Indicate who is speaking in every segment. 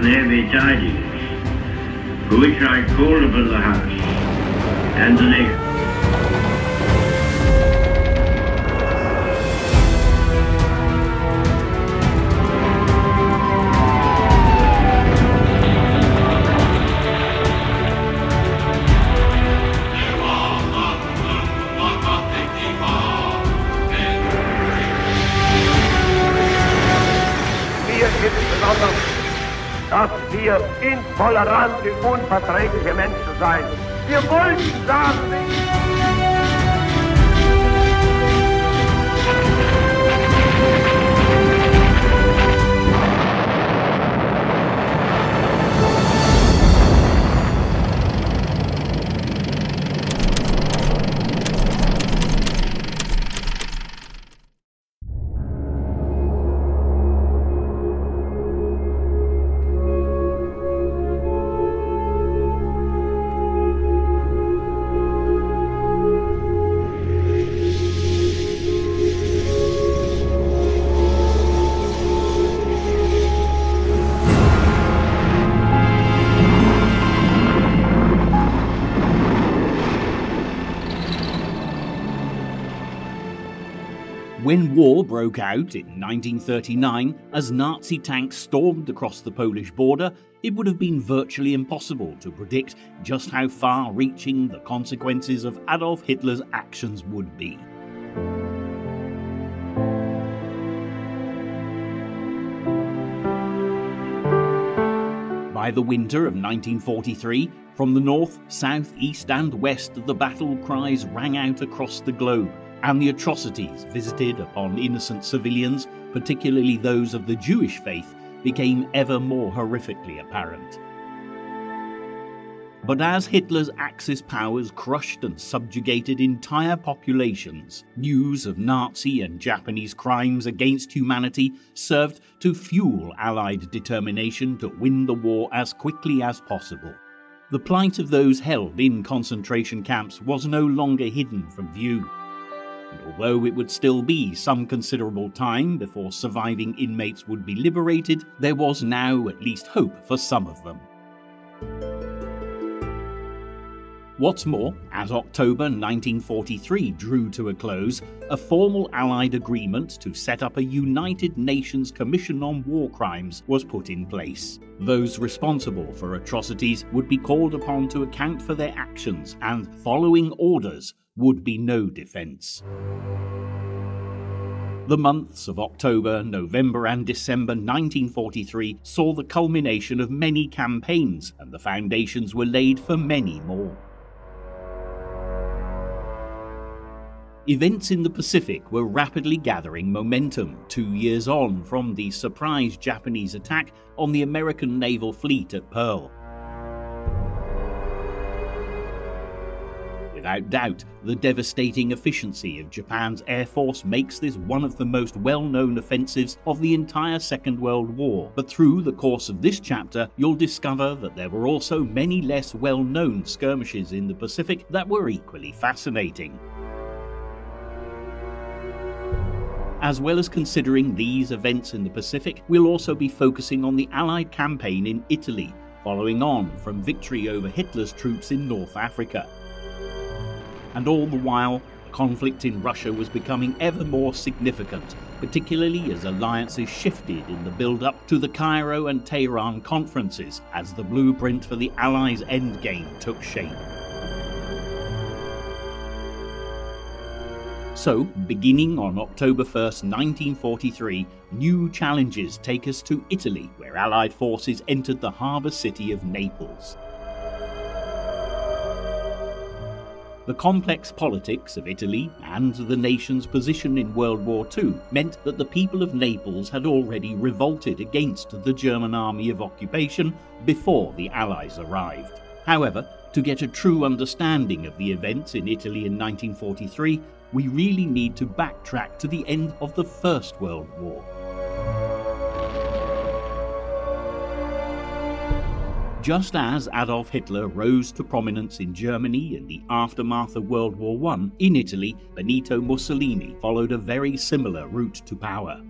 Speaker 1: the navy tidings, for which I call upon the House and the nation.
Speaker 2: Dass wir intolerante, unverträgliche Menschen seien. Wir wollen sagen,
Speaker 3: When war broke out in 1939, as Nazi tanks stormed across the Polish border, it would have been virtually impossible to predict just how far-reaching the consequences of Adolf Hitler's actions would be. By the winter of 1943, from the north, south, east and west, the battle cries rang out across the globe, and the atrocities visited upon innocent civilians, particularly those of the Jewish faith, became ever more horrifically apparent. But as Hitler's Axis powers crushed and subjugated entire populations, news of Nazi and Japanese crimes against humanity served to fuel Allied determination to win the war as quickly as possible. The plight of those held in concentration camps was no longer hidden from view. And although it would still be some considerable time before surviving inmates would be liberated, there was now at least hope for some of them. What's more, as October 1943 drew to a close, a formal Allied agreement to set up a United Nations Commission on War Crimes was put in place. Those responsible for atrocities would be called upon to account for their actions, and following orders would be no defence. The months of October, November and December 1943 saw the culmination of many campaigns, and the foundations were laid for many more. Events in the Pacific were rapidly gathering momentum 2 years on from the surprise Japanese attack on the American naval fleet at Pearl. Without doubt, the devastating efficiency of Japan's air force makes this one of the most well-known offensives of the entire Second World War, but through the course of this chapter you'll discover that there were also many less well-known skirmishes in the Pacific that were equally fascinating. As well as considering these events in the Pacific, we'll also be focusing on the Allied campaign in Italy, following on from victory over Hitler's troops in North Africa. And all the while, conflict in Russia was becoming ever more significant, particularly as alliances shifted in the build-up to the Cairo and Teheran conferences as the blueprint for the Allies' endgame took shape. So, beginning on October 1st, 1943, new challenges take us to Italy, where Allied forces entered the harbour city of Naples. The complex politics of Italy and the nation's position in World War II meant that the people of Naples had already revolted against the German army of occupation before the Allies arrived. However, to get a true understanding of the events in Italy in 1943, we really need to backtrack to the end of the First World War. Just as Adolf Hitler rose to prominence in Germany in the aftermath of World War I, in Italy, Benito Mussolini followed a very similar route to power.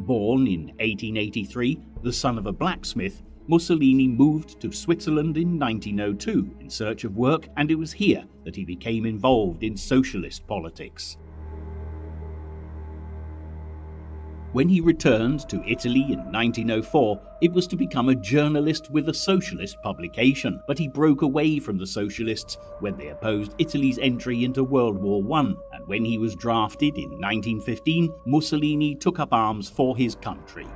Speaker 3: Born in 1883, the son of a blacksmith, Mussolini moved to Switzerland in 1902 in search of work, and it was here that he became involved in socialist politics. When he returned to Italy in 1904, it was to become a journalist with a socialist publication, but he broke away from the socialists when they opposed Italy's entry into World War I, and when he was drafted in 1915, Mussolini took up arms for his country.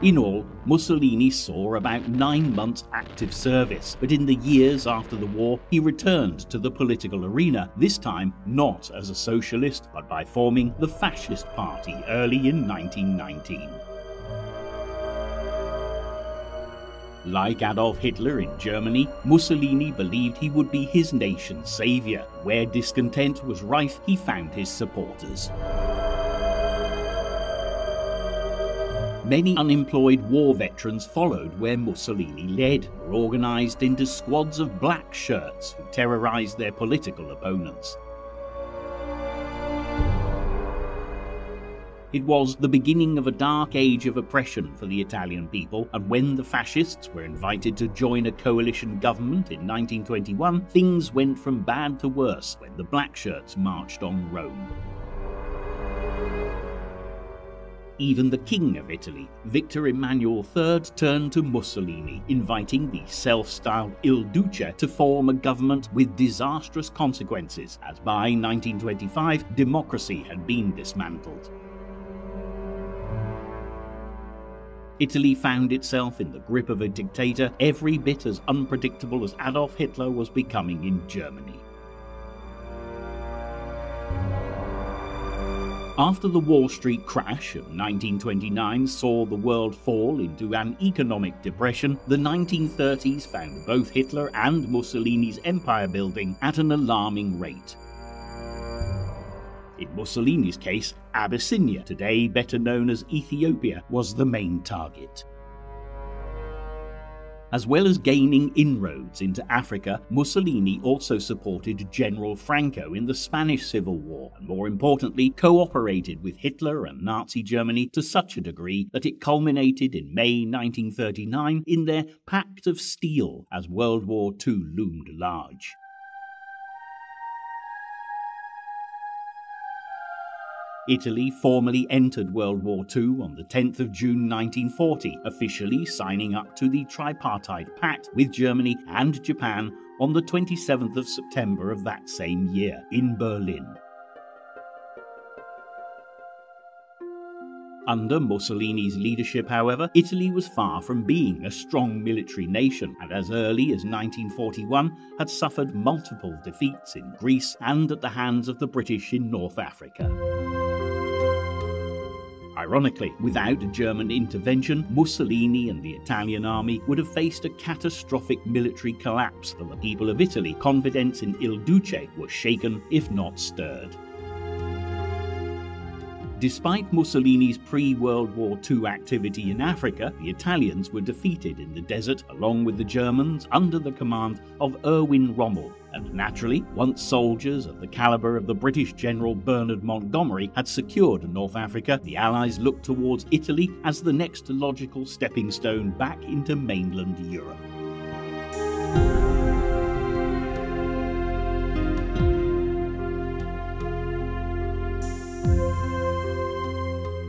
Speaker 3: In all, Mussolini saw about 9 months active service, but in the years after the war, he returned to the political arena, this time not as a socialist, but by forming the Fascist Party early in 1919. Like Adolf Hitler in Germany, Mussolini believed he would be his nation's savior. Where discontent was rife, he found his supporters. Many unemployed war veterans followed where Mussolini led, were organised into squads of black shirts who terrorised their political opponents. It was the beginning of a dark age of oppression for the Italian people, and when the fascists were invited to join a coalition government in 1921, things went from bad to worse when the black shirts marched on Rome. Even the King of Italy, Victor Emmanuel III, turned to Mussolini, inviting the self-styled Il Duce to form a government with disastrous consequences, as by 1925 democracy had been dismantled. Italy found itself in the grip of a dictator every bit as unpredictable as Adolf Hitler was becoming in Germany. After the Wall Street crash of 1929 saw the world fall into an economic depression, the 1930s found both Hitler and Mussolini's empire building at an alarming rate. In Mussolini's case, Abyssinia, today better known as Ethiopia, was the main target. As well as gaining inroads into Africa, Mussolini also supported General Franco in the Spanish Civil War, and more importantly, cooperated with Hitler and Nazi Germany to such a degree that it culminated in May 1939 in their Pact of Steel as World War II loomed large. Italy formally entered World War II on the 10th of June 1940, officially signing up to the Tripartite Pact with Germany and Japan on the 27th of September of that same year in Berlin. Under Mussolini's leadership, however, Italy was far from being a strong military nation, and as early as 1941 had suffered multiple defeats in Greece and at the hands of the British in North Africa. Ironically, without German intervention, Mussolini and the Italian army would have faced a catastrophic military collapse, for the people of Italy, confidence in Il Duce, was shaken if not stirred. Despite Mussolini's pre-World War II activity in Africa, the Italians were defeated in the desert along with the Germans under the command of Erwin Rommel, and naturally, once soldiers of the caliber of the British General Bernard Montgomery had secured North Africa, the Allies looked towards Italy as the next logical stepping stone back into mainland Europe.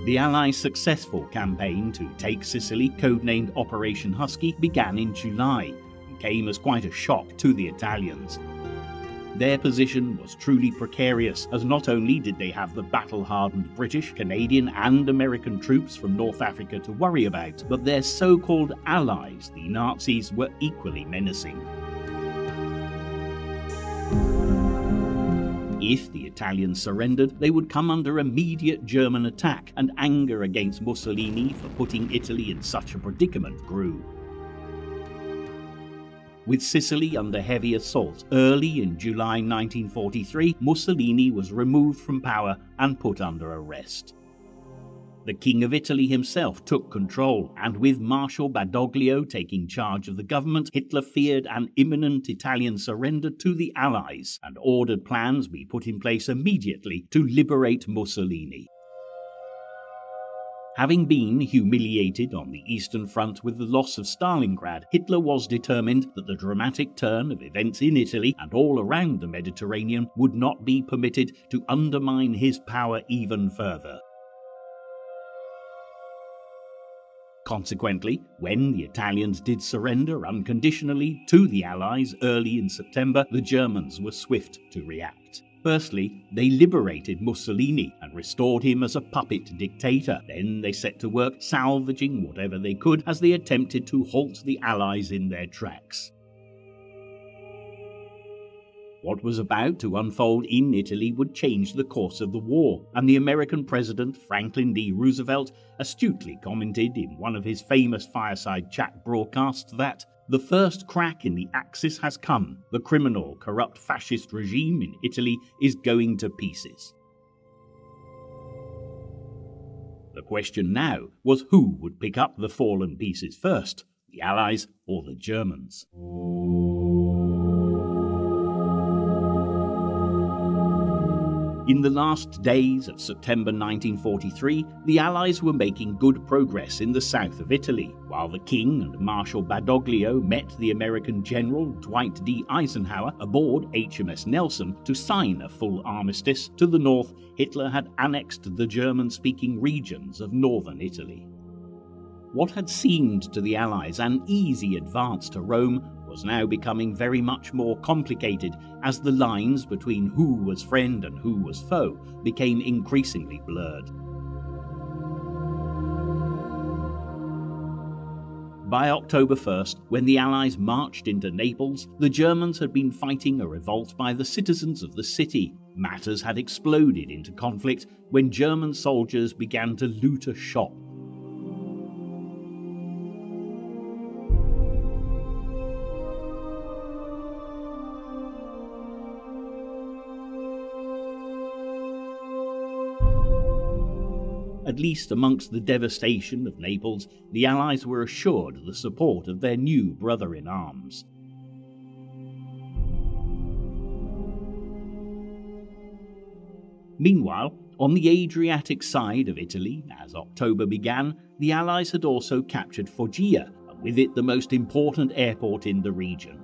Speaker 3: The Allies' successful campaign to take Sicily, codenamed Operation Husky, began in July and came as quite a shock to the Italians. Their position was truly precarious, as not only did they have the battle-hardened British, Canadian and American troops from North Africa to worry about, but their so-called allies, the Nazis, were equally menacing. If the Italians surrendered, they would come under immediate German attack, and anger against Mussolini for putting Italy in such a predicament grew. With Sicily under heavy assault, early in July 1943, Mussolini was removed from power and put under arrest. The King of Italy himself took control, and with Marshal Badoglio taking charge of the government, Hitler feared an imminent Italian surrender to the Allies and ordered plans be put in place immediately to liberate Mussolini. Having been humiliated on the Eastern Front with the loss of Stalingrad, Hitler was determined that the dramatic turn of events in Italy and all around the Mediterranean would not be permitted to undermine his power even further. Consequently, when the Italians did surrender unconditionally to the Allies early in September, the Germans were swift to react. Firstly, they liberated Mussolini and restored him as a puppet dictator. Then they set to work salvaging whatever they could as they attempted to halt the Allies in their tracks. What was about to unfold in Italy would change the course of the war, and the American President Franklin D. Roosevelt astutely commented in one of his famous fireside chat broadcasts that "The first crack in the Axis has come. The criminal, corrupt fascist regime in Italy is going to pieces." The question now was who would pick up the fallen pieces first, the Allies or the Germans? In the last days of September 1943, the Allies were making good progress in the south of Italy. While the King and Marshal Badoglio met the American General Dwight D. Eisenhower aboard HMS Nelson to sign a full armistice, to the north, Hitler had annexed the German-speaking regions of northern Italy. What had seemed to the Allies an easy advance to Rome was now becoming very much more complicated as the lines between who was friend and who was foe became increasingly blurred. By October 1st, when the Allies marched into Naples, the Germans had been fighting a revolt by the citizens of the city. Matters had exploded into conflict when German soldiers began to loot a shop. At least amongst the devastation of Naples, the Allies were assured the support of their new brother-in-arms. Meanwhile, on the Adriatic side of Italy, as October began, the Allies had also captured Foggia, and with it the most important airport in the region.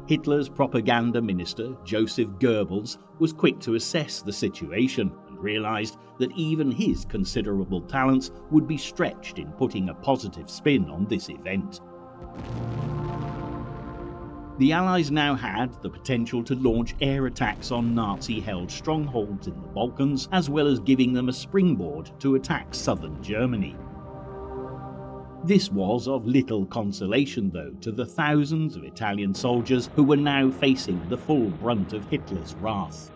Speaker 3: Hitler's propaganda minister, Joseph Goebbels, was quick to assess the situation and realized that even his considerable talents would be stretched in putting a positive spin on this event. The Allies now had the potential to launch air attacks on Nazi-held strongholds in the Balkans, as well as giving them a springboard to attack southern Germany. This was of little consolation, though, to the thousands of Italian soldiers who were now facing the full brunt of Hitler's wrath.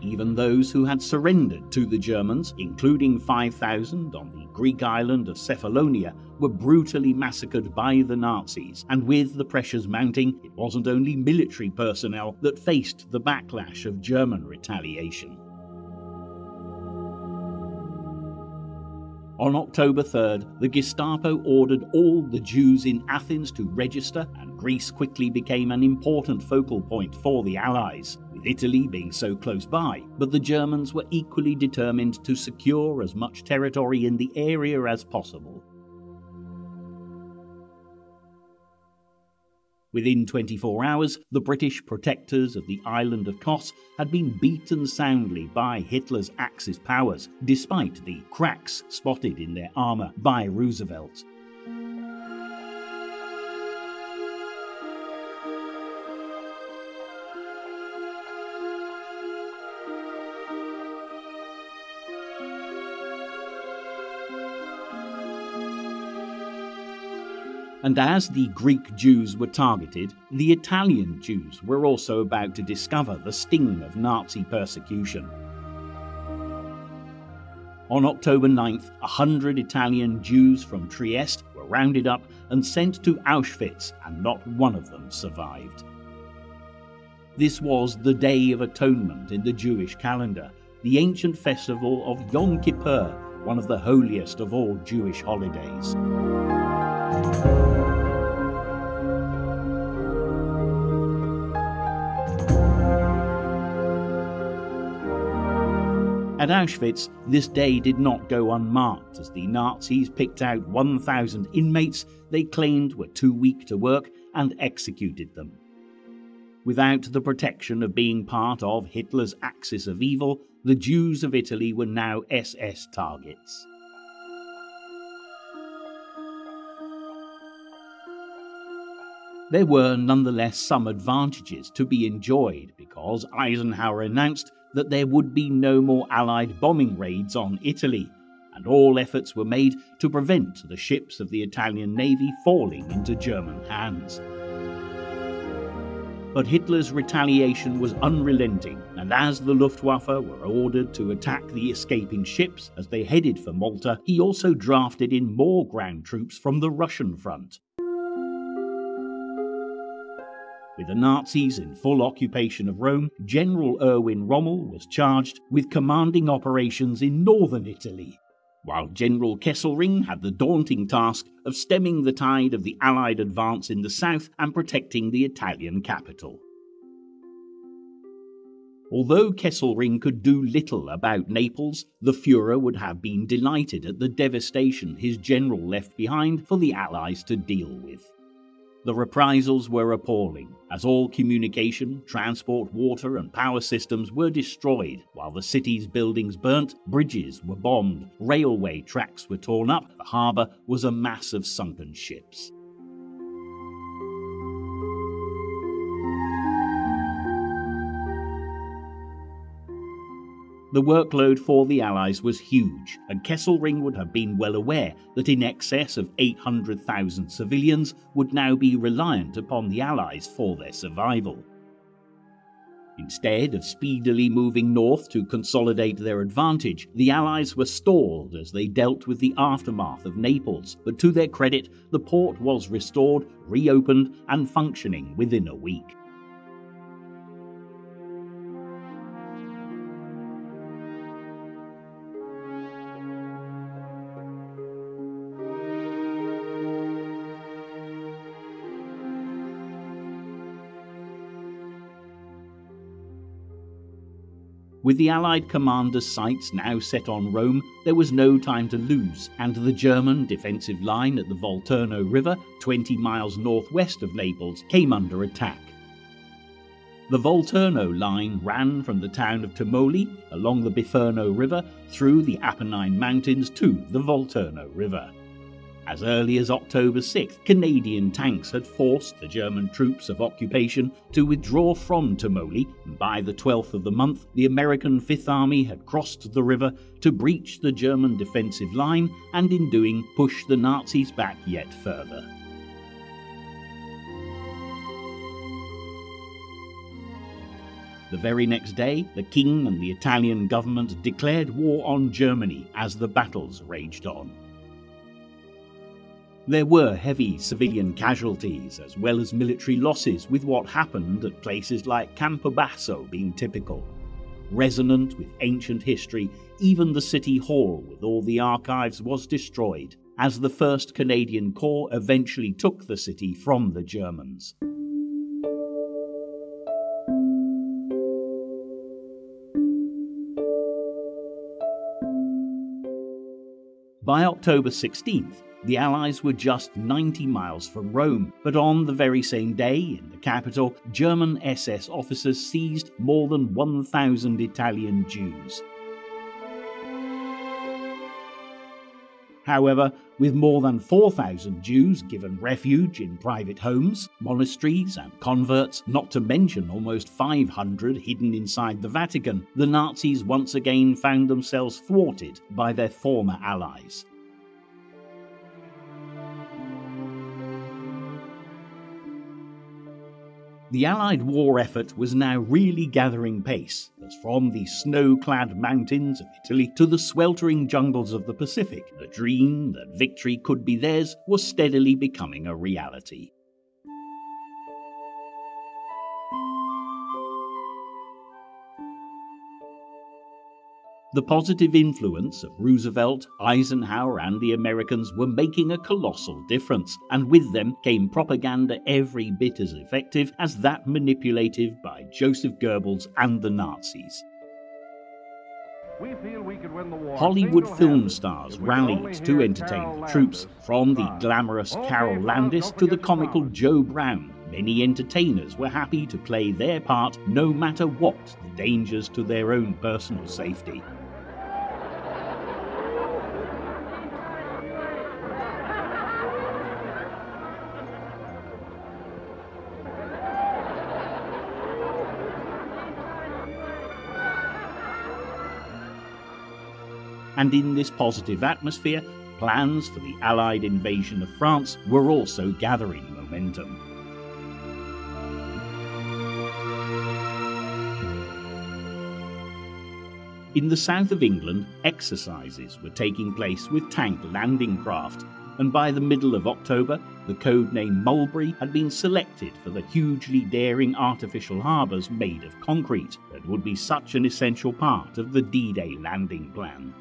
Speaker 3: Even those who had surrendered to the Germans, including 5,000 on the Greek island of Cephalonia, were brutally massacred by the Nazis, and with the pressures mounting, it wasn't only military personnel that faced the backlash of German retaliation. On October 3rd, the Gestapo ordered all the Jews in Athens to register, and Greece quickly became an important focal point for the Allies, with Italy being so close by, but the Germans were equally determined to secure as much territory in the area as possible. Within 24 hours, the British protectors of the island of Kos had been beaten soundly by Hitler's Axis powers, despite the cracks spotted in their armour by Roosevelt. And as the Greek Jews were targeted, the Italian Jews were also about to discover the sting of Nazi persecution. On October 9th, 100 Italian Jews from Trieste were rounded up and sent to Auschwitz, and not one of them survived. This was the Day of Atonement in the Jewish calendar, the ancient festival of Yom Kippur, one of the holiest of all Jewish holidays. At Auschwitz, this day did not go unmarked as the Nazis picked out 1,000 inmates they claimed were too weak to work and executed them. Without the protection of being part of Hitler's axis of evil, the Jews of Italy were now SS targets. There were nonetheless some advantages to be enjoyed because Eisenhower announced that there would be no more Allied bombing raids on Italy, and all efforts were made to prevent the ships of the Italian Navy falling into German hands. But Hitler's retaliation was unrelenting, and as the Luftwaffe were ordered to attack the escaping ships as they headed for Malta, he also drafted in more ground troops from the Russian front. With the Nazis in full occupation of Rome, General Erwin Rommel was charged with commanding operations in northern Italy, while General Kesselring had the daunting task of stemming the tide of the Allied advance in the south and protecting the Italian capital. Although Kesselring could do little about Naples, the Führer would have been delighted at the devastation his general left behind for the Allies to deal with. The reprisals were appalling, as all communication, transport, water and power systems were destroyed, while the city's buildings burnt, bridges were bombed, railway tracks were torn up, the harbour was a mass of sunken ships. The workload for the Allies was huge, and Kesselring would have been well aware that in excess of 800,000 civilians would now be reliant upon the Allies for their survival. Instead of speedily moving north to consolidate their advantage, the Allies were stalled as they dealt with the aftermath of Naples, but to their credit, the port was restored, reopened, and functioning within a week. With the Allied commanders' sights now set on Rome, there was no time to lose, and the German defensive line at the Volturno River, 20 miles northwest of Naples, came under attack. The Volturno line ran from the town of Termoli along the Biferno River through the Apennine Mountains to the Volturno River. As early as October 6th, Canadian tanks had forced the German troops of occupation to withdraw from Termoli, and by the 12th of the month, the American Fifth Army had crossed the river to breach the German defensive line and in doing push the Nazis back yet further. The very next day, the King and the Italian government declared war on Germany as the battles raged on. There were heavy civilian casualties as well as military losses, with what happened at places like Campobasso being typical. Resonant with ancient history, even the City Hall with all the archives was destroyed, as the 1st Canadian Corps eventually took the city from the Germans. By October 16th, the Allies were just 90 miles from Rome, but on the very same day, in the capital, German SS officers seized more than 1,000 Italian Jews. However, with more than 4,000 Jews given refuge in private homes, monasteries and converts, not to mention almost 500 hidden inside the Vatican, the Nazis once again found themselves thwarted by their former allies. The Allied war effort was now really gathering pace, as from the snow-clad mountains of Italy to the sweltering jungles of the Pacific, the dream that victory could be theirs was steadily becoming a reality. The positive influence of Roosevelt, Eisenhower and the Americans were making a colossal difference, and with them came propaganda every bit as effective as that manipulated by Joseph Goebbels and the Nazis.
Speaker 2: We feel we could win the war.
Speaker 3: Hollywood film
Speaker 2: single-handed
Speaker 3: stars
Speaker 2: if we could only
Speaker 3: rallied
Speaker 2: hear
Speaker 3: to entertain
Speaker 2: Carol
Speaker 3: the troops,
Speaker 2: Landis.
Speaker 3: from the
Speaker 2: Five.
Speaker 3: glamorous
Speaker 2: Okay,
Speaker 3: Carol
Speaker 2: fellas,
Speaker 3: Landis
Speaker 2: don't
Speaker 3: to the
Speaker 2: forget your
Speaker 3: comical
Speaker 2: flowers.
Speaker 3: Joe Brown. Many entertainers were happy to play their part, no matter what the dangers to their own personal safety. And in this positive atmosphere, plans for the Allied invasion of France were also gathering momentum. In the south of England, exercises were taking place with tank landing craft, and by the middle of October, the codename Mulberry had been selected for the hugely daring artificial harbours made of concrete that would be such an essential part of the D-Day landing plan.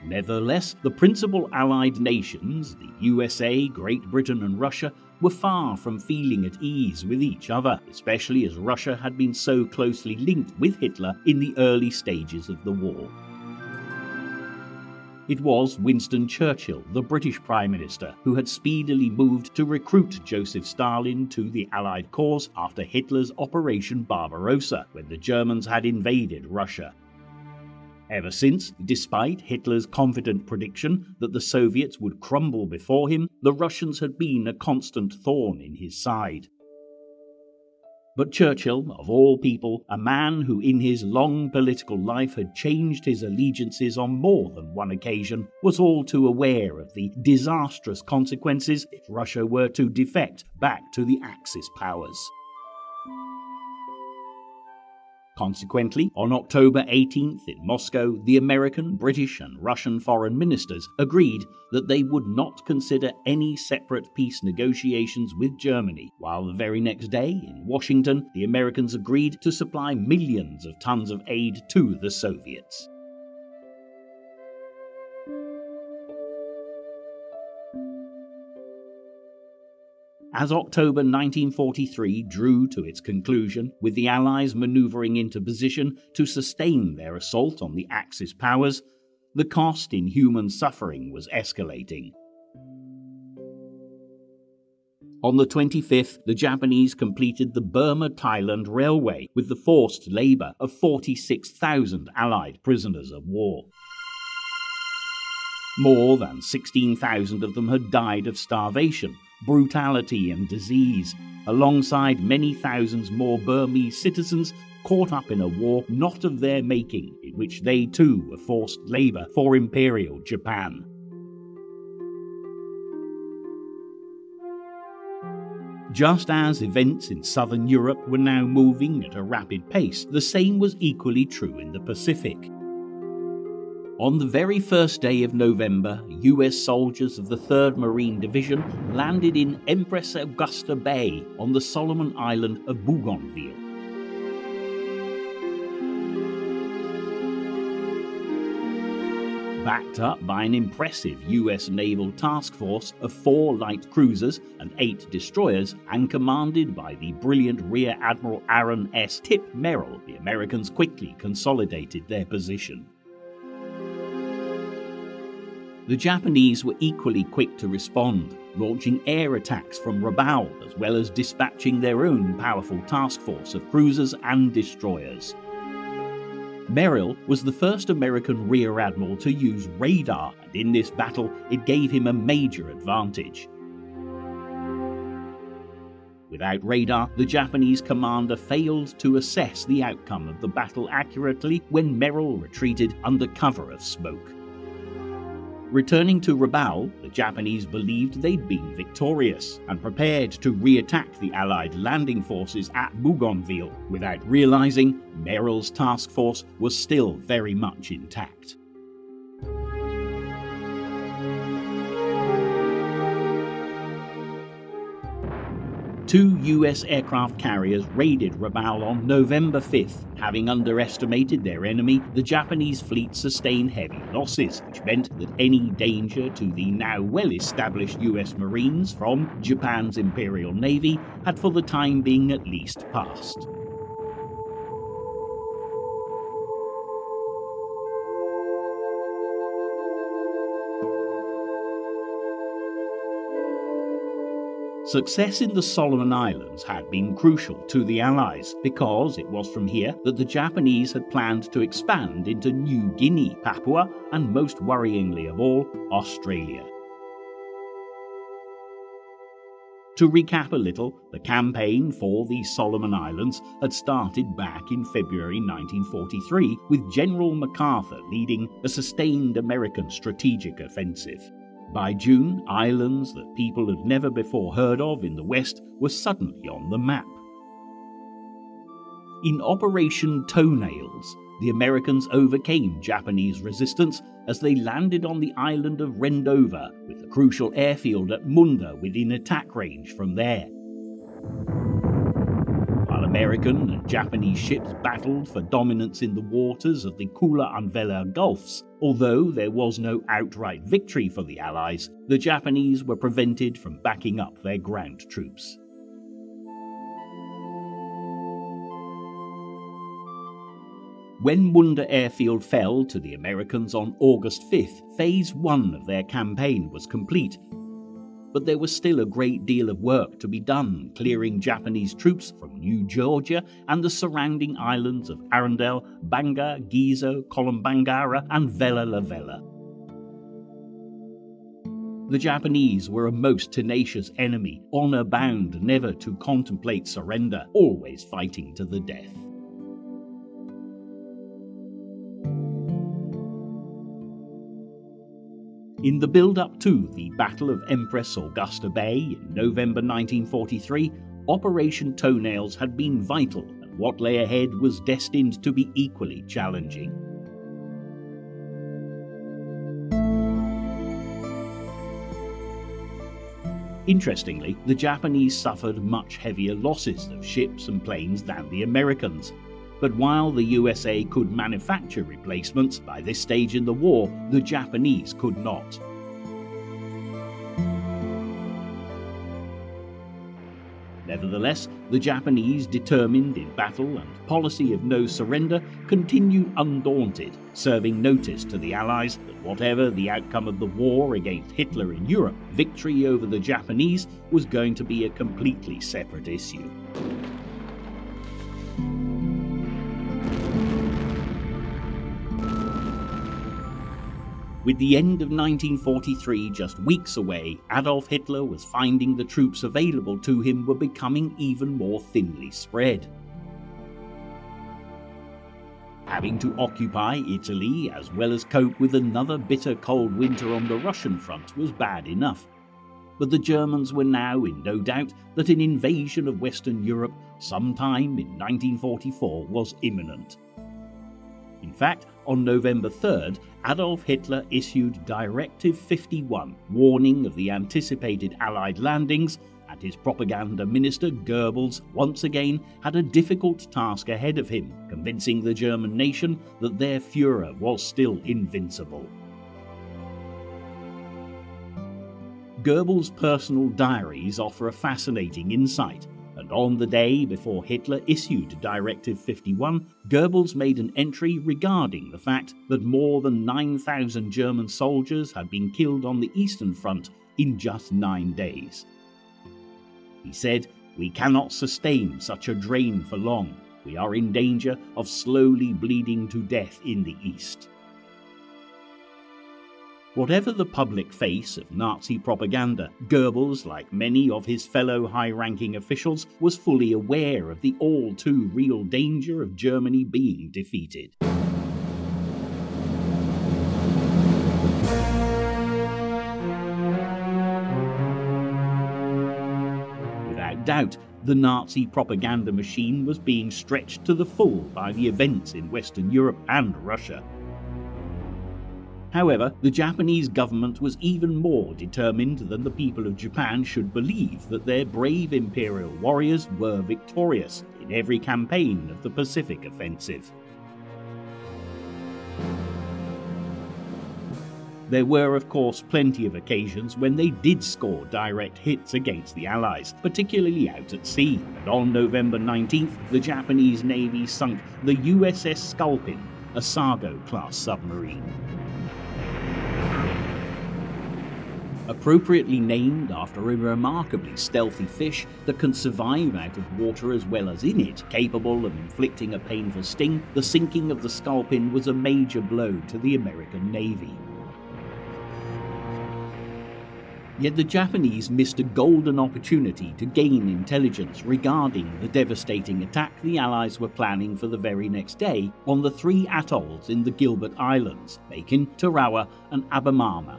Speaker 3: Nevertheless, the principal Allied nations, the USA, Great Britain and Russia, were far from feeling at ease with each other, especially as Russia had been so closely linked with Hitler in the early stages of the war. It was Winston Churchill, the British Prime Minister, who had speedily moved to recruit Joseph Stalin to the Allied cause after Hitler's Operation Barbarossa, when the Germans had invaded Russia. Ever since, despite Hitler's confident prediction that the Soviets would crumble before him, the Russians had been a constant thorn in his side. But Churchill, of all people, a man who in his long political life had changed his allegiances on more than one occasion, was all too aware of the disastrous consequences if Russia were to defect back to the Axis powers. Consequently, on October 18th in Moscow, the American, British and Russian foreign ministers agreed that they would not consider any separate peace negotiations with Germany, while the very next day in Washington, the Americans agreed to supply millions of tons of aid to the Soviets. As October 1943 drew to its conclusion, with the Allies manoeuvring into position to sustain their assault on the Axis powers, the cost in human suffering was escalating. On the 25th, the Japanese completed the Burma-Thailand Railway with the forced labour of 46,000 Allied prisoners of war. More than 16,000 of them had died of starvation, brutality and disease, alongside many thousands more Burmese citizens caught up in a war not of their making, in which they too were forced labour for Imperial Japan. Just as events in southern Europe were now moving at a rapid pace, the same was equally true in the Pacific. On the very first day of November, US soldiers of the 3rd Marine Division landed in Empress Augusta Bay on the Solomon Island of Bougainville. Backed up by an impressive US naval task force of 4 light cruisers and 8 destroyers, and commanded by the brilliant Rear Admiral Aaron S. Tip Merrill, the Americans quickly consolidated their position. The Japanese were equally quick to respond, launching air attacks from Rabaul as well as dispatching their own powerful task force of cruisers and destroyers. Merrill was the first American Rear Admiral to use radar, and in this battle it gave him a major advantage. Without radar, the Japanese commander failed to assess the outcome of the battle accurately when Merrill retreated under cover of smoke. Returning to Rabaul, the Japanese believed they'd been victorious and prepared to re-attack the Allied landing forces at Bougainville, without realizing Merrill's task force was still very much intact. 2 US aircraft carriers raided Rabaul on November 5th. Having underestimated their enemy, the Japanese fleet sustained heavy losses, which meant that any danger to the now well-established US Marines from Japan's Imperial Navy had for the time being at least passed. Success in the Solomon Islands had been crucial to the Allies because it was from here that the Japanese had planned to expand into New Guinea, Papua, and most worryingly of all, Australia. To recap a little, the campaign for the Solomon Islands had started back in February 1943, with General MacArthur leading a sustained American strategic offensive. By June, islands that people had never before heard of in the West were suddenly on the map. In Operation Toenails, the Americans overcame Japanese resistance as they landed on the island of Rendova, with the crucial airfield at Munda within attack range from there. While American and Japanese ships battled for dominance in the waters of the Kula and Vela Gulfs, although there was no outright victory for the Allies, the Japanese were prevented from backing up their ground troops. When Munda Airfield fell to the Americans on August 5th, Phase 1 of their campaign was complete. But there was still a great deal of work to be done clearing Japanese troops from New Georgia and the surrounding islands of Arundel, Banga, Gizo, Kolombangara, and Vella La Vella. The Japanese were a most tenacious enemy, honor-bound never to contemplate surrender, always fighting to the death. In the build-up to the Battle of Empress Augusta Bay in November 1943, Operation Toenails had been vital, and what lay ahead was destined to be equally challenging. Interestingly, the Japanese suffered much heavier losses of ships and planes than the Americans. But while the USA could manufacture replacements, by this stage in the war, the Japanese could not. Nevertheless, the Japanese, determined in battle and policy of no surrender, continued undaunted, serving notice to the Allies that whatever the outcome of the war against Hitler in Europe, victory over the Japanese was going to be a completely separate issue. With the end of 1943 just weeks away, Adolf Hitler was finding the troops available to him were becoming even more thinly spread. Having to occupy Italy as well as cope with another bitter cold winter on the Russian front was bad enough. But the Germans were now in no doubt that an invasion of Western Europe sometime in 1944 was imminent. In fact, on November 3rd, Adolf Hitler issued Directive 51, warning of the anticipated Allied landings, and his propaganda minister Goebbels once again had a difficult task ahead of him, convincing the German nation that their Führer was still invincible. Goebbels' personal diaries offer a fascinating insight. And on the day before Hitler issued Directive 51, Goebbels made an entry regarding the fact that more than 9,000 German soldiers had been killed on the Eastern Front in just 9 days. He said, "We cannot sustain such a drain for long. We are in danger of slowly bleeding to death in the East." Whatever the public face of Nazi propaganda, Goebbels, like many of his fellow high-ranking officials, was fully aware of the all-too-real danger of Germany being defeated. Without doubt, the Nazi propaganda machine was being stretched to the full by the events in Western Europe and Russia. However, the Japanese government was even more determined than the people of Japan should believe that their brave imperial warriors were victorious in every campaign of the Pacific Offensive. There were, of course, plenty of occasions when they did score direct hits against the Allies, particularly out at sea, and on November 19th, the Japanese Navy sunk the USS Sculpin, a Sago-class submarine. appropriately named after a remarkably stealthy fish that can survive out of water as well as in it, capable of inflicting a painful sting, the sinking of the Sculpin was a major blow to the American Navy. Yet the Japanese missed a golden opportunity to gain intelligence regarding the devastating attack the Allies were planning for the very next day on the 3 atolls in the Gilbert Islands, Makin, Tarawa and Abemama.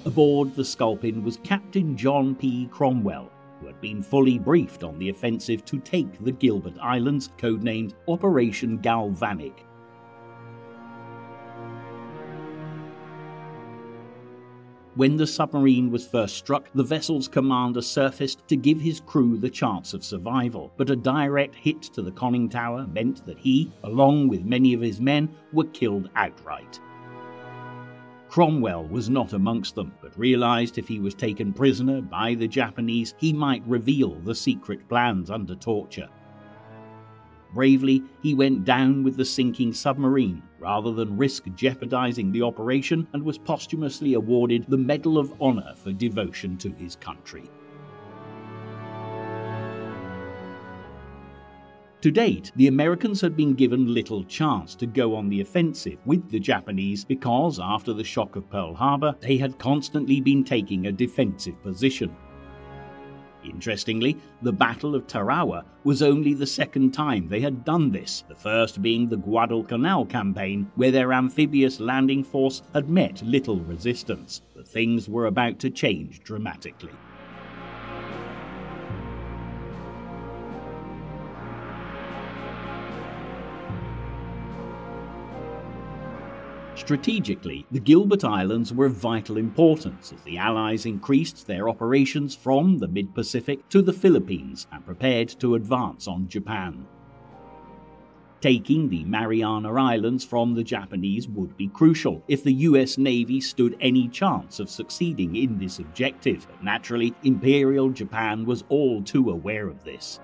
Speaker 3: Aboard the Sculpin was Captain John P. Cromwell, who had been fully briefed on the offensive to take the Gilbert Islands, codenamed Operation Galvanic. When the submarine was first struck, the vessel's commander surfaced to give his crew the chance of survival, but a direct hit to the conning tower meant that he, along with many of his men, were killed outright. Cromwell was not amongst them, but realized if he was taken prisoner by the Japanese, he might reveal the secret plans under torture. Bravely, he went down with the sinking submarine, rather than risk jeopardizing the operation, and was posthumously awarded the Medal of Honor for devotion to his country. To date, the Americans had been given little chance to go on the offensive with the Japanese because, after the shock of Pearl Harbor, they had constantly been taking a defensive position. Interestingly, the Battle of Tarawa was only the second time they had done this, the first being the Guadalcanal campaign, where their amphibious landing force had met little resistance, but things were about to change dramatically. Strategically, the Gilbert Islands were of vital importance as the Allies increased their operations from the mid-Pacific to the Philippines and prepared to advance on Japan. Taking the Mariana Islands from the Japanese would be crucial if the US Navy stood any chance of succeeding in this objective, but naturally, Imperial Japan was all too aware of this.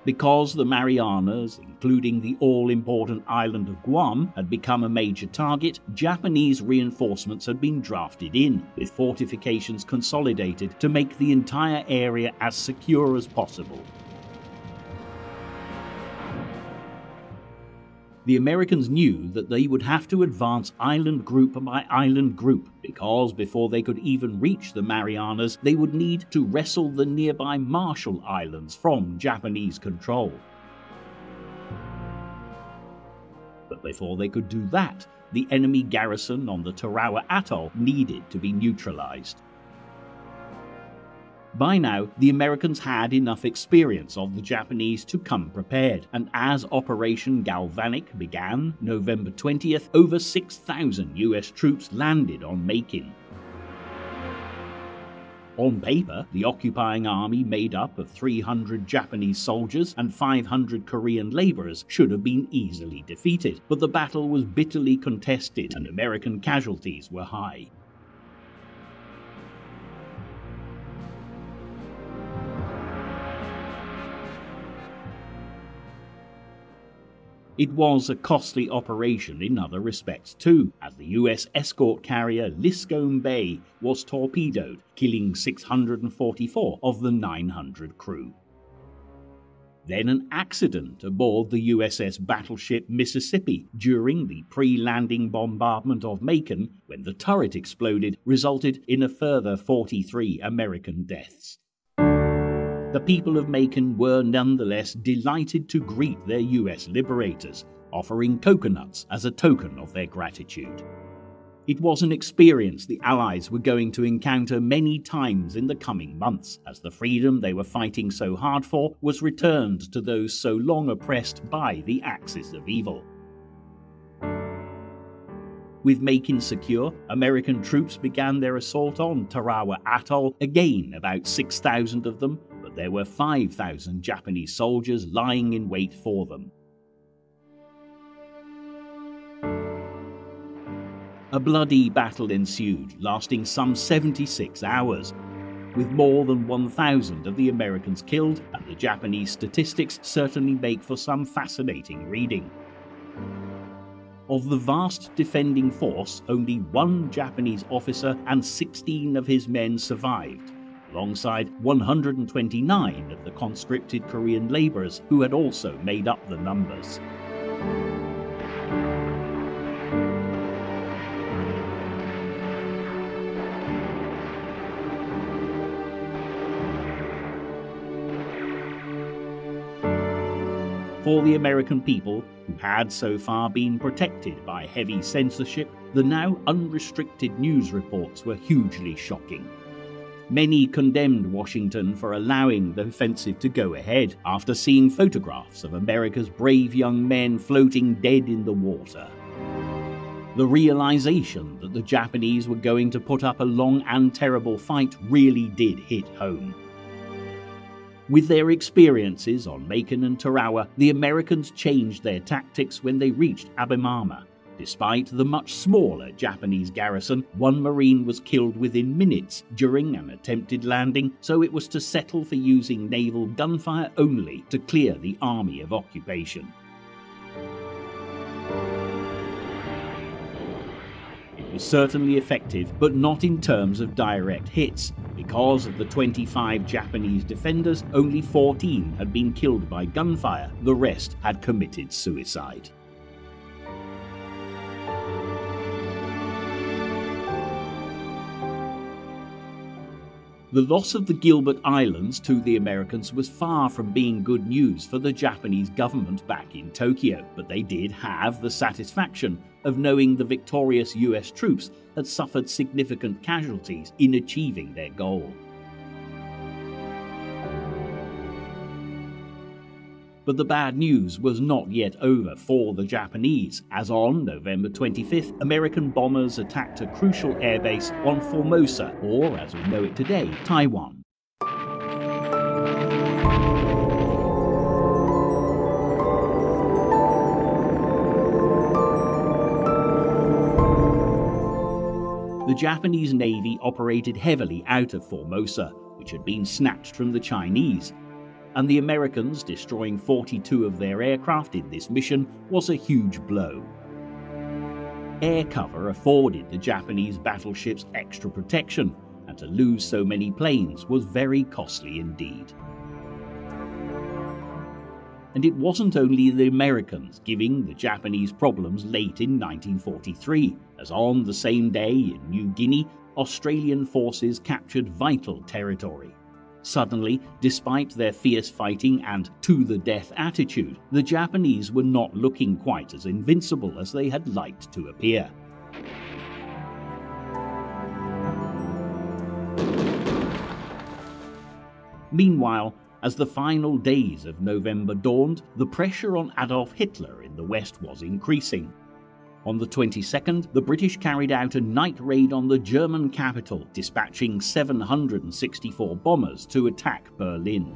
Speaker 3: Because the Marianas, including the all-important island of Guam, had become a major target, Japanese reinforcements had been drafted in, with fortifications consolidated to make the entire area as secure as possible. The Americans knew that they would have to advance island group by island group, because before they could even reach the Marianas, they would need to wrestle the nearby Marshall Islands from Japanese control. But before they could do that, the enemy garrison on the Tarawa Atoll needed to be neutralized. By now, the Americans had enough experience of the Japanese to come prepared, and as Operation Galvanic began, November 20th, over 6,000 US troops landed on Makin. On paper, the occupying army made up of 300 Japanese soldiers and 500 Korean laborers should have been easily defeated, but the battle was bitterly contested and American casualties were high. It was a costly operation in other respects too, as the US escort carrier Liscome Bay was torpedoed, killing 644 of the 900 crew. Then an accident aboard the USS battleship Mississippi during the pre-landing bombardment of Macon, when the turret exploded, resulted in a further 43 American deaths. The people of Macon were nonetheless delighted to greet their US liberators, offering coconuts as a token of their gratitude. It was an experience the Allies were going to encounter many times in the coming months, as the freedom they were fighting so hard for was returned to those so long oppressed by the Axis of Evil. With Macon secure, American troops began their assault on Tarawa Atoll, again about 6,000 of them, but there were 5,000 Japanese soldiers lying in wait for them. A bloody battle ensued, lasting some 76 hours, with more than 1,000 of the Americans killed, and the Japanese statistics certainly make for some fascinating reading. Of the vast defending force, only one Japanese officer and 16 of his men survived, alongside 129 of the conscripted Korean laborers who had also made up the numbers. For the American people, who had so far been protected by heavy censorship, the now unrestricted news reports were hugely shocking. Many condemned Washington for allowing the offensive to go ahead after seeing photographs of America's brave young men floating dead in the water. The realization that the Japanese were going to put up a long and terrible fight really did hit home. With their experiences on Macon and Tarawa, the Americans changed their tactics when they reached Abemama. Despite the much smaller Japanese garrison, one Marine was killed within minutes during an attempted landing, so it was to settle for using naval gunfire only to clear the army of occupation. It was certainly effective, but not in terms of direct hits. Because of the 25 Japanese defenders, only 14 had been killed by gunfire. The rest had committed suicide. The loss of the Gilbert Islands to the Americans was far from being good news for the Japanese government back in Tokyo, but they did have the satisfaction of knowing the victorious US troops had suffered significant casualties in achieving their goal. But the bad news was not yet over for the Japanese, as on November 25th, American bombers attacked a crucial airbase on Formosa, or as we know it today, Taiwan. The Japanese Navy operated heavily out of Formosa, which had been snatched from the Chinese, and the Americans destroying 42 of their aircraft in this mission was a huge blow. Air cover afforded the Japanese battleships extra protection, and to lose so many planes was very costly indeed. And it wasn't only the Americans giving the Japanese problems late in 1943, as on the same day in New Guinea, Australian forces captured vital territory. Suddenly, despite their fierce fighting and to-the-death attitude, the Japanese were not looking quite as invincible as they had liked to appear. Meanwhile, as the final days of November dawned, the pressure on Adolf Hitler in the West was increasing. On the 22nd, the British carried out a night raid on the German capital, dispatching 764 bombers to attack Berlin.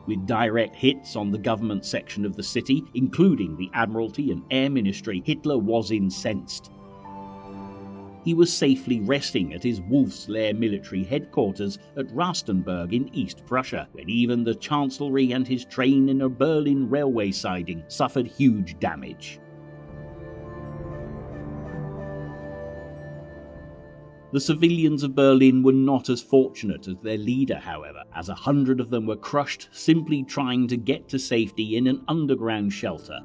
Speaker 3: With direct hits on the government section of the city, including the Admiralty and Air Ministry, Hitler was incensed. He was safely resting at his Wolf's Lair military headquarters at Rastenburg in East Prussia, when even the Chancellery and his train in a Berlin railway siding suffered huge damage. The civilians of Berlin were not as fortunate as their leader, however, as 100 of them were crushed simply trying to get to safety in an underground shelter.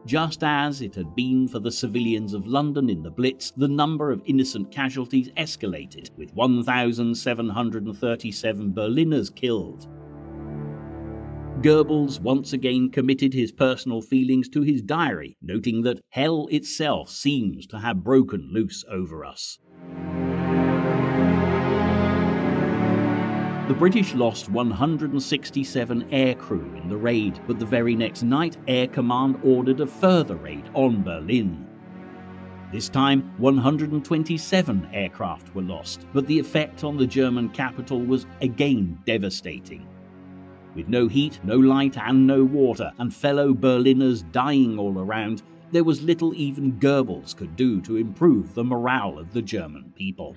Speaker 3: Just as it had been for the civilians of London in the Blitz, the number of innocent casualties escalated, with 1,737 Berliners killed. Goebbels once again committed his personal feelings to his diary, noting that hell itself seems to have broken loose over us. The British lost 167 aircrew in the raid, but the very next night, Air Command ordered a further raid on Berlin. This time, 127 aircraft were lost, but the effect on the German capital was again devastating. With no heat, no light, and no water, and fellow Berliners dying all around, there was little even Goebbels could do to improve the morale of the German people.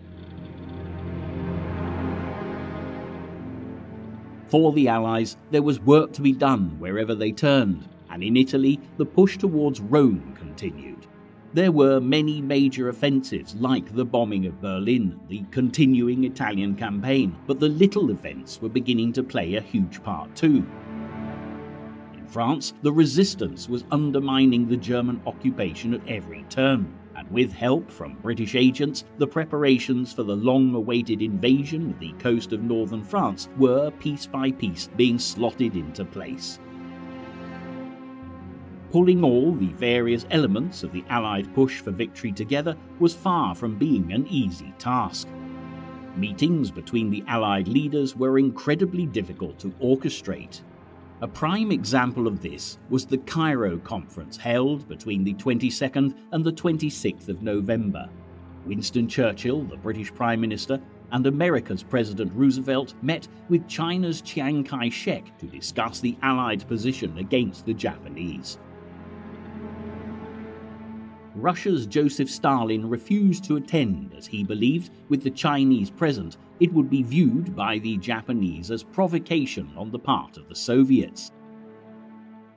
Speaker 3: For the Allies, there was work to be done wherever they turned. and in Italy the push towards Rome continued. There were many major offensives like the bombing of Berlin, the continuing Italian campaign, but the little events were beginning to play a huge part too. In France, the resistance was undermining the German occupation at every turn, and with help from British agents, the preparations for the long-awaited invasion of the coast of northern France were, piece by piece, being slotted into place. Pulling all the various elements of the Allied push for victory together was far from being an easy task. Meetings between the Allied leaders were incredibly difficult to orchestrate. A prime example of this was the Cairo Conference held between the 22nd and the 26th of November. Winston Churchill, the British Prime Minister, and America's President Roosevelt met with China's Chiang Kai-shek to discuss the Allied position against the Japanese. Russia's Joseph Stalin refused to attend as he believed, with the Chinese present, it would be viewed by the Japanese as provocation on the part of the Soviets.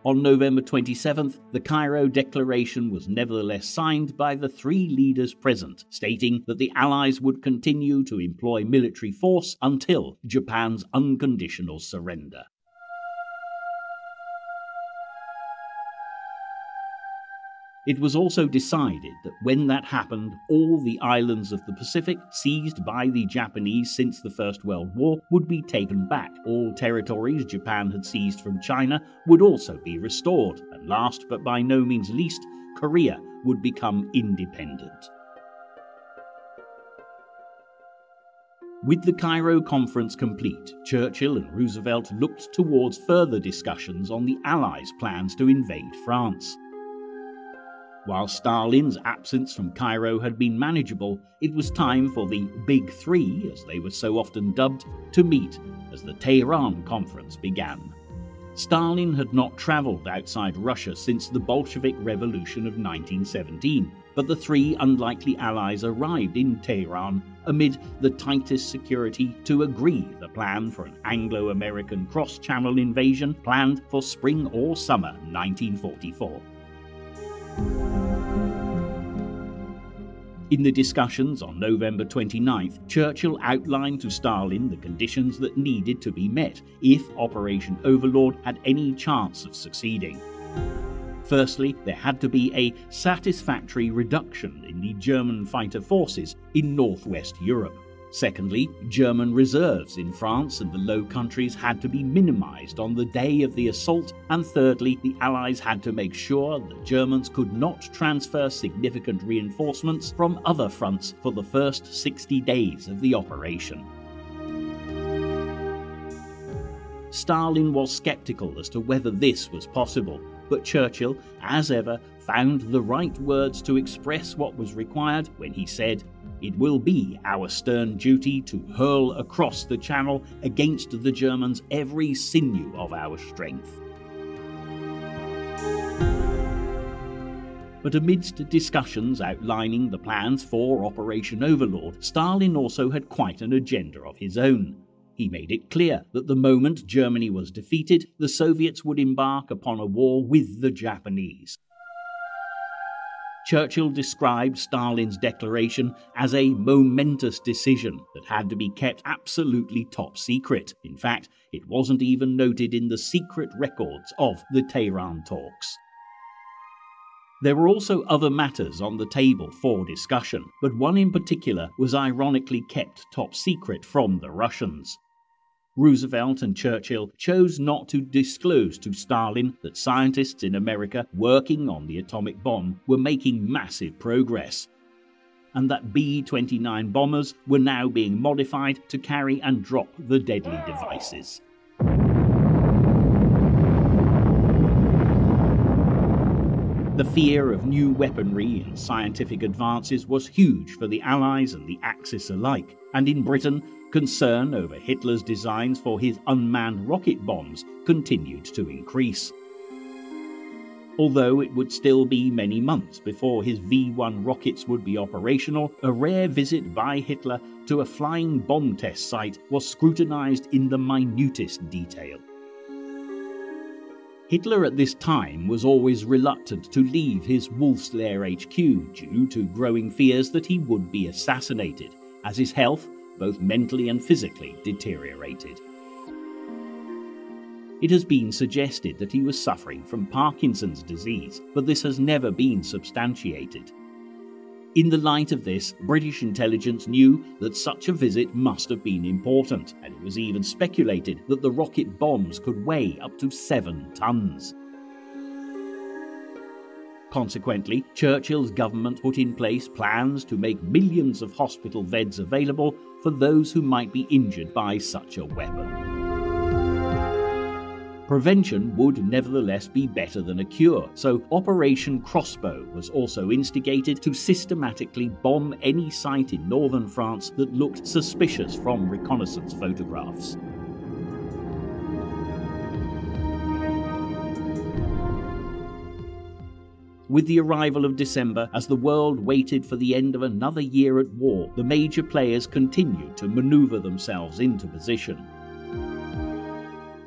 Speaker 3: On November 27th, the Cairo Declaration was nevertheless signed by the three leaders present, stating that the Allies would continue to employ military force until Japan's unconditional surrender. It was also decided that when that happened, all the islands of the Pacific seized by the Japanese since the First World War would be taken back. All territories Japan had seized from China would also be restored, and last but by no means least, Korea would become independent. With the Cairo Conference complete, Churchill and Roosevelt looked towards further discussions on the Allies' plans to invade France. While Stalin's absence from Cairo had been manageable, it was time for the Big Three, as they were so often dubbed, to meet as the Teheran Conference began. Stalin had not travelled outside Russia since the Bolshevik Revolution of 1917, but the three unlikely allies arrived in Tehran amid the tightest security to agree the plan for an Anglo-American cross-channel invasion planned for spring or summer 1944. In the discussions on November 29th, Churchill outlined to Stalin the conditions that needed to be met if Operation Overlord had any chance of succeeding. Firstly, there had to be a satisfactory reduction in the German fighter forces in northwest Europe. Secondly, German reserves in France and the Low Countries had to be minimized on the day of the assault, and thirdly, the Allies had to make sure the Germans could not transfer significant reinforcements from other fronts for the first 60 days of the operation. Stalin was skeptical as to whether this was possible, but Churchill, as ever, found the right words to express what was required when he said, "It will be our stern duty to hurl across the Channel against the Germans every sinew of our strength." But amidst discussions outlining the plans for Operation Overlord, Stalin also had quite an agenda of his own. He made it clear that the moment Germany was defeated, the Soviets would embark upon a war with the Japanese. Churchill described Stalin's declaration as a momentous decision that had to be kept absolutely top secret. In fact, it wasn't even noted in the secret records of the Tehran talks. There were also other matters on the table for discussion, but one in particular was ironically kept top secret from the Russians. Roosevelt and Churchill chose not to disclose to Stalin that scientists in America working on the atomic bomb were making massive progress, and that B-29 bombers were now being modified to carry and drop the deadly devices. The fear of new weaponry and scientific advances was huge for the Allies and the Axis alike, and in Britain, concern over Hitler's designs for his unmanned rocket bombs continued to increase. Although it would still be many months before his V-1 rockets would be operational, a rare visit by Hitler to a flying bomb test site was scrutinized in the minutest detail. Hitler at this time was always reluctant to leave his Wolf's Lair HQ due to growing fears that he would be assassinated, as his health, both mentally and physically, deteriorated. It has been suggested that he was suffering from Parkinson's disease, but this has never been substantiated. In the light of this, British intelligence knew that such a visit must have been important, and it was even speculated that the rocket bombs could weigh up to 7 tons. Consequently, Churchill's government put in place plans to make millions of hospital beds available for those who might be injured by such a weapon. Prevention would nevertheless be better than a cure, so Operation Crossbow was also instigated to systematically bomb any site in northern France that looked suspicious from reconnaissance photographs. With the arrival of December, as the world waited for the end of another year at war, the major players continued to maneuver themselves into position.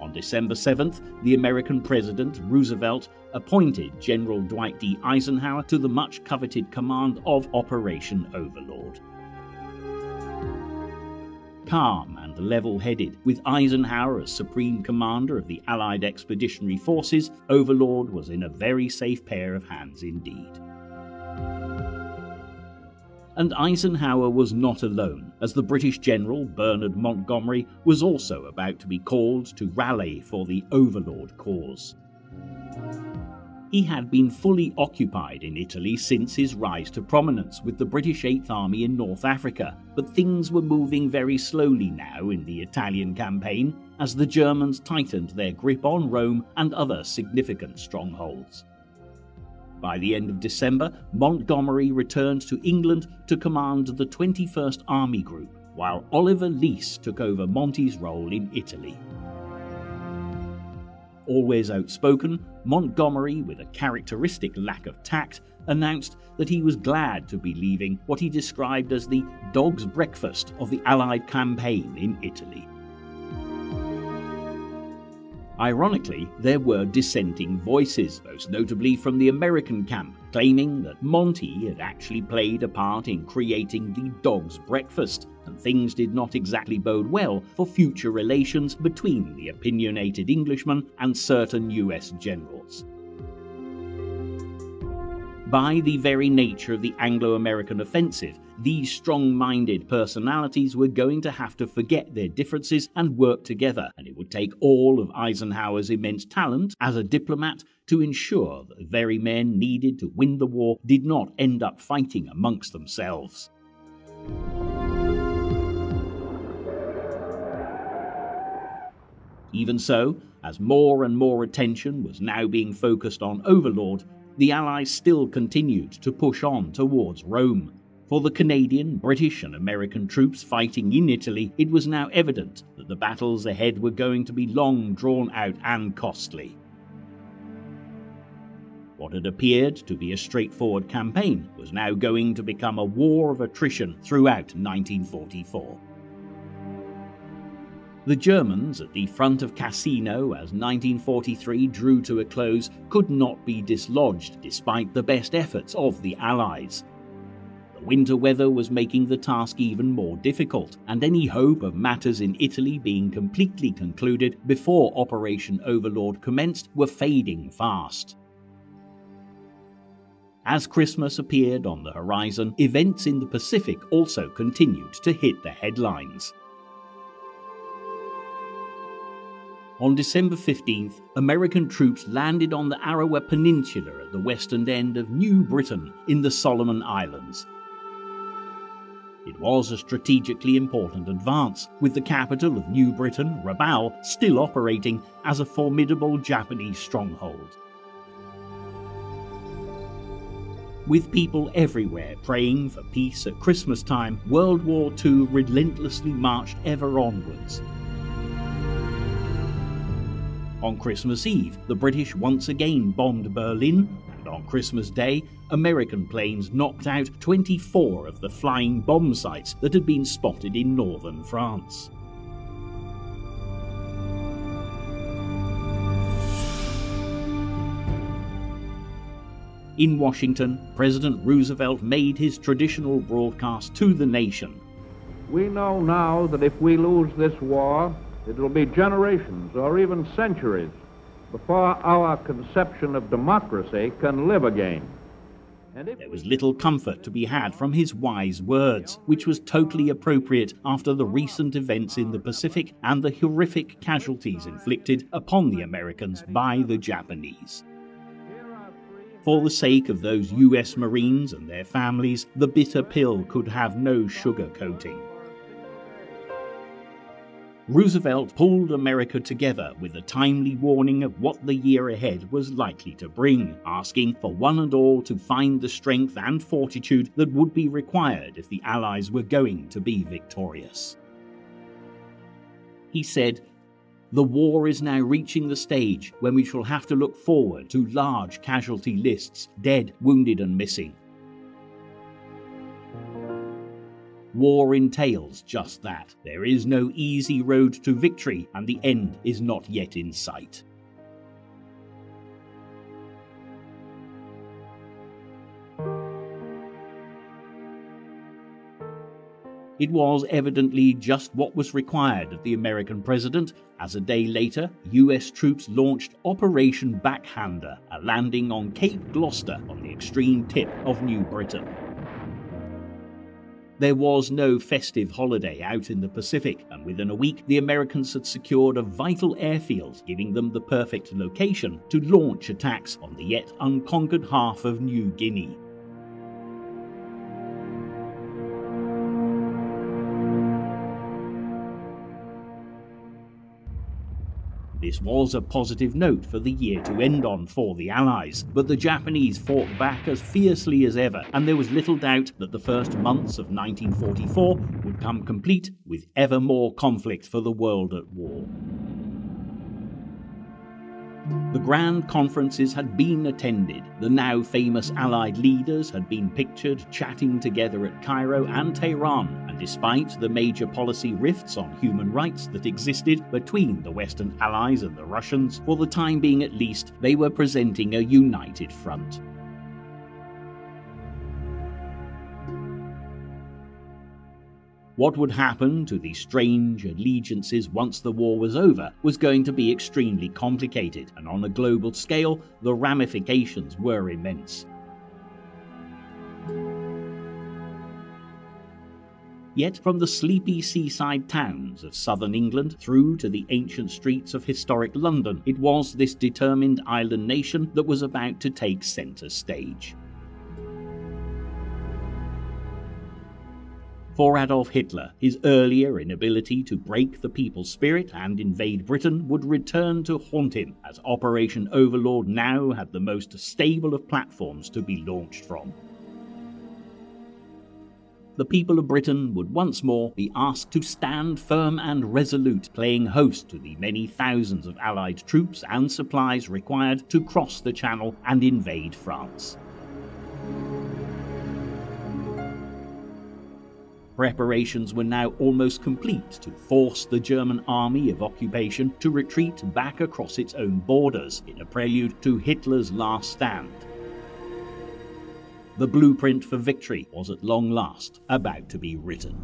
Speaker 3: On December 7th, the American President, Roosevelt, appointed General Dwight D. Eisenhower to the much-coveted command of Operation Overlord. Calm and level-headed, with Eisenhower as Supreme Commander of the Allied Expeditionary Forces, Overlord was in a very safe pair of hands indeed. And Eisenhower was not alone, as the British General Bernard Montgomery was also about to be called to rally for the Overlord cause. He had been fully occupied in Italy since his rise to prominence with the British 8th Army in North Africa, but things were moving very slowly now in the Italian campaign as the Germans tightened their grip on Rome and other significant strongholds. By the end of December, Montgomery returned to England to command the 21st Army Group, while Oliver Leese took over Monty's role in Italy. Always outspoken, Montgomery, with a characteristic lack of tact, announced that he was glad to be leaving what he described as the dog's breakfast of the Allied campaign in Italy. Ironically, there were dissenting voices, most notably from the American camp, claiming that Monty had actually played a part in creating the dog's breakfast, and things did not exactly bode well for future relations between the opinionated Englishman and certain US generals. By the very nature of the Anglo-American offensive, these strong-minded personalities were going to have to forget their differences and work together, and it would take all of Eisenhower's immense talent as a diplomat to ensure that the very men needed to win the war did not end up fighting amongst themselves. Even so, as more and more attention was now being focused on Overlord, the Allies still continued to push on towards Rome. For the Canadian, British and American troops fighting in Italy, it was now evident that the battles ahead were going to be long drawn out and costly. What had appeared to be a straightforward campaign was now going to become a war of attrition throughout 1944. The Germans at the front of Cassino as 1943 drew to a close could not be dislodged despite the best efforts of the Allies. The winter weather was making the task even more difficult, and any hope of matters in Italy being completely concluded before Operation Overlord commenced were fading fast. As Christmas appeared on the horizon, events in the Pacific also continued to hit the headlines. On December 15th, American troops landed on the Arawa Peninsula at the western end of New Britain in the Solomon Islands. It was a strategically important advance, with the capital of New Britain, Rabaul, still operating as a formidable Japanese stronghold. With people everywhere praying for peace at Christmas time, World War II relentlessly marched ever onwards. On Christmas Eve, the British once again bombed Berlin, and on Christmas Day, American planes knocked out 24 of the flying bomb sites that had been spotted in northern France. In Washington, President Roosevelt made his traditional broadcast to the nation.
Speaker 4: We know now that if we lose this war, it will be generations or even centuries before our conception of democracy can live again.
Speaker 3: There was little comfort to be had from his wise words, which was totally appropriate after the recent events in the Pacific and the horrific casualties inflicted upon the Americans by the Japanese. For the sake of those US Marines and their families, the bitter pill could have no sugar coating. Roosevelt pulled America together with a timely warning of what the year ahead was likely to bring, asking for one and all to find the strength and fortitude that would be required if the Allies were going to be victorious. He said, "The war is now reaching the stage when we shall have to look forward to large casualty lists, dead, wounded and missing. War entails just that. There is no easy road to victory, and the end is not yet in sight." It was evidently just what was required of the American president, as a day later, US troops launched Operation Backhander, a landing on Cape Gloucester on the extreme tip of New Britain. There was no festive holiday out in the Pacific, and within a week the Americans had secured a vital airfield, giving them the perfect location to launch attacks on the yet unconquered half of New Guinea. This was a positive note for the year to end on for the Allies, but the Japanese fought back as fiercely as ever, and there was little doubt that the first months of 1944 would come complete with ever more conflict for the world at war. The grand conferences had been attended. The now famous Allied leaders had been pictured chatting together at Cairo and Tehran, and despite the major policy rifts on human rights that existed between the Western Allies and the Russians, for the time being at least, they were presenting a united front. What would happen to these strange allegiances once the war was over was going to be extremely complicated, and on a global scale, the ramifications were immense. Yet from the sleepy seaside towns of southern England through to the ancient streets of historic London, it was this determined island nation that was about to take centre stage. For Adolf Hitler, his earlier inability to break the people's spirit and invade Britain would return to haunt him, as Operation Overlord now had the most stable of platforms to be launched from. The people of Britain would once more be asked to stand firm and resolute, playing host to the many thousands of Allied troops and supplies required to cross the Channel and invade France. Preparations were now almost complete to force the German army of occupation to retreat back across its own borders in a prelude to Hitler's last stand. The blueprint for victory was at long last about to be written.